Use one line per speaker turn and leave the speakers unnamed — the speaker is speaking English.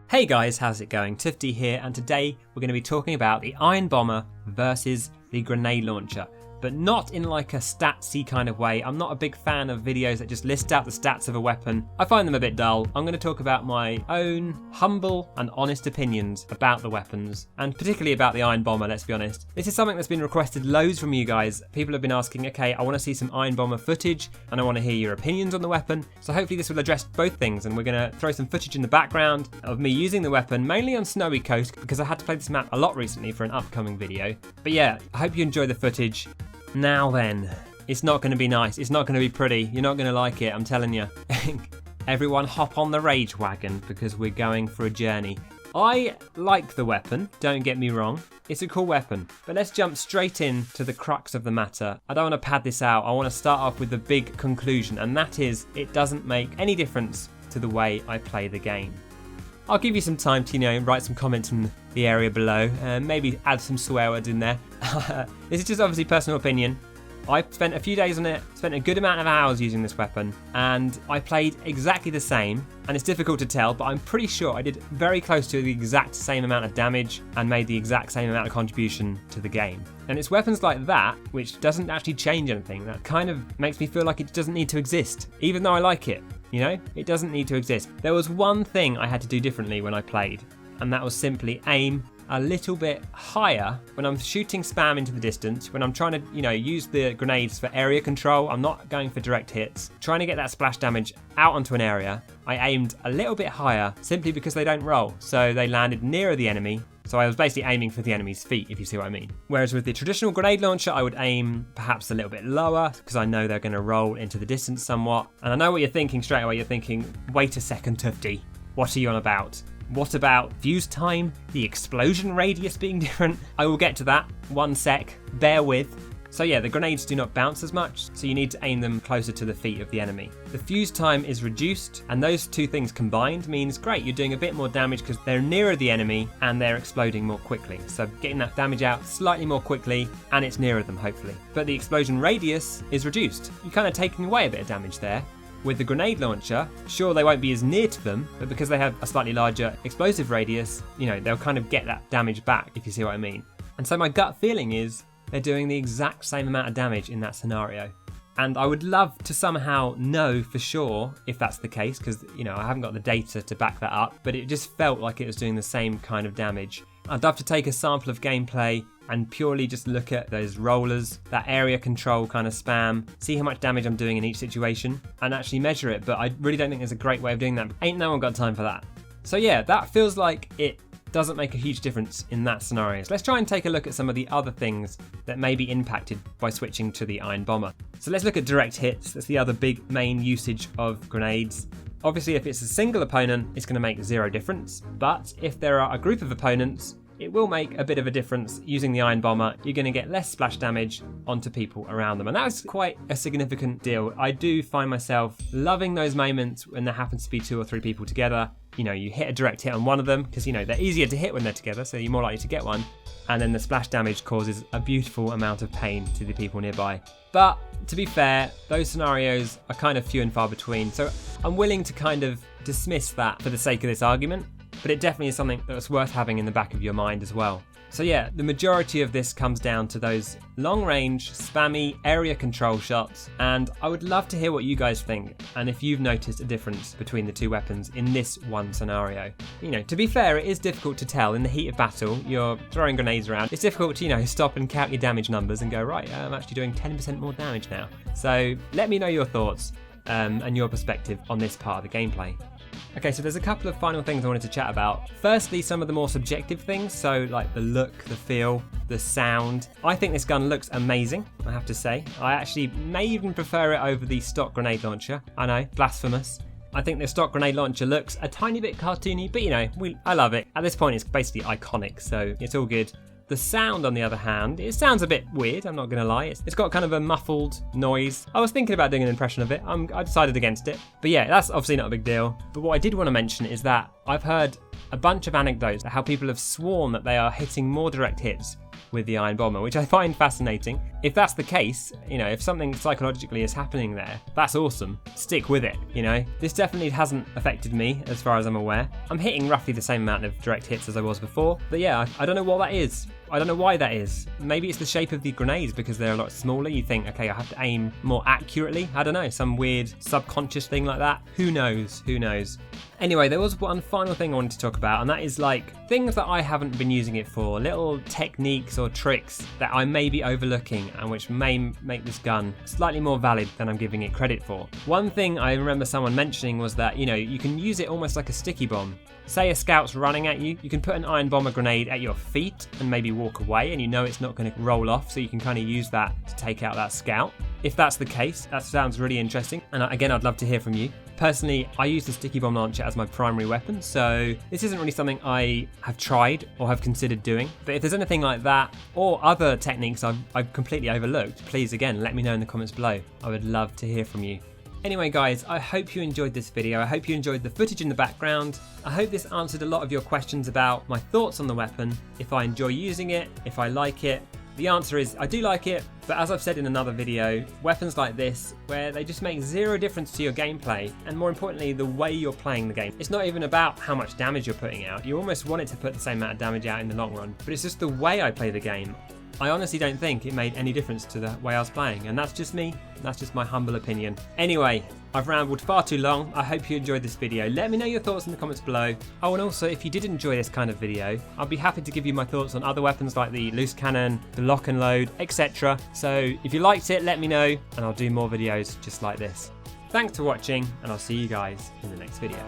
Hey guys, how's it going? Toofty here, and today we're going to be talking about the Iron Bomber versus the grenade launcher. But not in like a statsy kind of way. I'm not a big fan of videos that just list out the stats of a weapon. I find them a bit dull. I'm going to talk about my own humble and honest opinions about the weapons, and particularly about the Iron Bomber, let's be honest. This is something that's been requested loads from you guys. People have been asking, okay, I want to see some Iron Bomber footage and I want to hear your opinions on the weapon. So hopefully this will address both things, and we're going to throw some footage in the background of me using the weapon, mainly on Snowy Coast, because I had to play this map a lot recently for an upcoming video. But yeah, I hope you enjoy the footage. Now then, it's not going to be nice, it's not going to be pretty, you're not going to like it, I'm telling you. Everyone hop on the rage wagon because we're going for a journey. I like the weapon, don't get me wrong, it's a cool weapon, but let's jump straight in to the crux of the matter. I don't want to pad this out, I want to start off with the big conclusion, and that is, it doesn't make any difference to the way I play the game. I'll give you some time to, write some comments in the area below, and maybe add some swear words in there. This is just obviously personal opinion. I spent a few days on it, spent a good amount of hours using this weapon, and I played exactly the same, and it's difficult to tell, but I'm pretty sure I did very close to the exact same amount of damage and made the exact same amount of contribution to the game. And it's weapons like that, which doesn't actually change anything, that kind of makes me feel like it doesn't need to exist, even though I like it. It doesn't need to exist. There was one thing I had to do differently when I played, and that was simply aim a little bit higher when I'm shooting spam into the distance, when I'm trying to, use the grenades for area control. I'm not going for direct hits. Trying to get that splash damage out onto an area, I aimed a little bit higher simply because they don't roll, so they landed nearer the enemy. So I was basically aiming for the enemy's feet, if you see what I mean. Whereas with the traditional grenade launcher, I would aim perhaps a little bit lower because I know they're going to roll into the distance somewhat. And I know what you're thinking straight away. You're thinking, wait a second, Toofty, what are you on about? What about fuse time, the explosion radius being different? I will get to that, 1 sec, bear with. So yeah, the grenades do not bounce as much, so you need to aim them closer to the feet of the enemy. The fuse time is reduced, and those two things combined means, great, you're doing a bit more damage because they're nearer the enemy and they're exploding more quickly. So getting that damage out slightly more quickly, and it's nearer them, hopefully. But the explosion radius is reduced. You're kind of taking away a bit of damage there. With the grenade launcher, sure, they won't be as near to them, but because they have a slightly larger explosive radius, they'll kind of get that damage back, if you see what I mean. And so my gut feeling is they're doing the exact same amount of damage in that scenario. And I would love to somehow know for sure if that's the case, because, I haven't got the data to back that up, but it just felt like it was doing the same kind of damage. I'd love to take a sample of gameplay and purely just look at those rollers, that area control kind of spam, see how much damage I'm doing in each situation, and actually measure it, but I really don't think there's a great way of doing that. Ain't no one got time for that. So yeah, that feels like it doesn't make a huge difference in that scenario. So let's try and take a look at some of the other things that may be impacted by switching to the Iron Bomber. So let's look at direct hits. That's the other big main usage of grenades. Obviously, if it's a single opponent, it's going to make zero difference. But if there are a group of opponents, it will make a bit of a difference. Using the Iron Bomber, you're going to get less splash damage onto people around them. And that's quite a significant deal. I do find myself loving those moments when there happens to be 2 or 3 people together. You hit a direct hit on one of them because, they're easier to hit when they're together, so you're more likely to get one. And then the splash damage causes a beautiful amount of pain to the people nearby. But to be fair, those scenarios are kind of few and far between. So I'm willing to kind of dismiss that for the sake of this argument. But it definitely is something that's worth having in the back of your mind as well. So yeah, the majority of this comes down to those long-range, spammy area control shots, and I would love to hear what you guys think, and if you've noticed a difference between the two weapons in this one scenario. To be fair, it is difficult to tell in the heat of battle. You're throwing grenades around. It's difficult to, stop and count your damage numbers and go, right, I'm actually doing 10% more damage now. So let me know your thoughts and your perspective on this part of the gameplay. Okay, so there's a couple of final things I wanted to chat about. Firstly, some of the more subjective things, so like the look, the feel, the sound. I think this gun looks amazing, I have to say. I actually may even prefer it over the stock grenade launcher. I know, blasphemous. I think the stock grenade launcher looks a tiny bit cartoony, but I love it. At this point, it's basically iconic, so it's all good. The sound, on the other hand, it sounds a bit weird, I'm not going to lie. It's got kind of a muffled noise. I was thinking about doing an impression of it. I decided against it. But yeah, that's obviously not a big deal. But what I did want to mention is that I've heard a bunch of anecdotes of how people have sworn that they are hitting more direct hits with the iron bomber, which I find fascinating. If that's the case, you know, if something psychologically is happening there, that's awesome. Stick with it, you know. This definitely hasn't affected me as far as I'm aware. I'm hitting roughly the same amount of direct hits as I was before, but yeah, I don't know what that is. I don't know why that is. Maybe it's the shape of the grenades because they're a lot smaller. You think, okay, I have to aim more accurately. I don't know, some weird subconscious thing like that. Who knows? Who knows? Anyway, there was one final thing I wanted to talk about, and that is like things that I haven't been using it for, little techniques or tricks that I may be overlooking and which may make this gun slightly more valid than I'm giving it credit for. One thing I remember someone mentioning was that, you know, you can use it almost like a sticky bomb. Say a scout's running at you, you can put an iron bomber grenade at your feet and maybe walk away, and you know it's not going to roll off, so you can kind of use that to take out that scout. If that's the case, that sounds really interesting, and again, I'd love to hear from you. Personally, I use the sticky bomb launcher as my primary weapon, so this isn't really something I have tried or have considered doing. But if there's anything like that or other techniques I've completely overlooked, please again let me know in the comments below. I would love to hear from you. Anyway guys, I hope you enjoyed this video. I hope you enjoyed the footage in the background. I hope this answered a lot of your questions about my thoughts on the weapon, if I enjoy using it, if I like it. The answer is I do like it, but as I've said in another video, weapons like this, where they just make zero difference to your gameplay, and more importantly, the way you're playing the game. It's not even about how much damage you're putting out. You almost want it to put the same amount of damage out in the long run, but it's just the way I play the game. I honestly don't think it made any difference to the way I was playing, and that's just me. That's just my humble opinion. Anyway, I've rambled far too long. I hope you enjoyed this video. Let me know your thoughts in the comments below. Oh, and also, if you did enjoy this kind of video, I'll be happy to give you my thoughts on other weapons like the loose cannon, the lock and load, etc. So if you liked it, let me know, and I'll do more videos just like this. Thanks for watching, and I'll see you guys in the next video.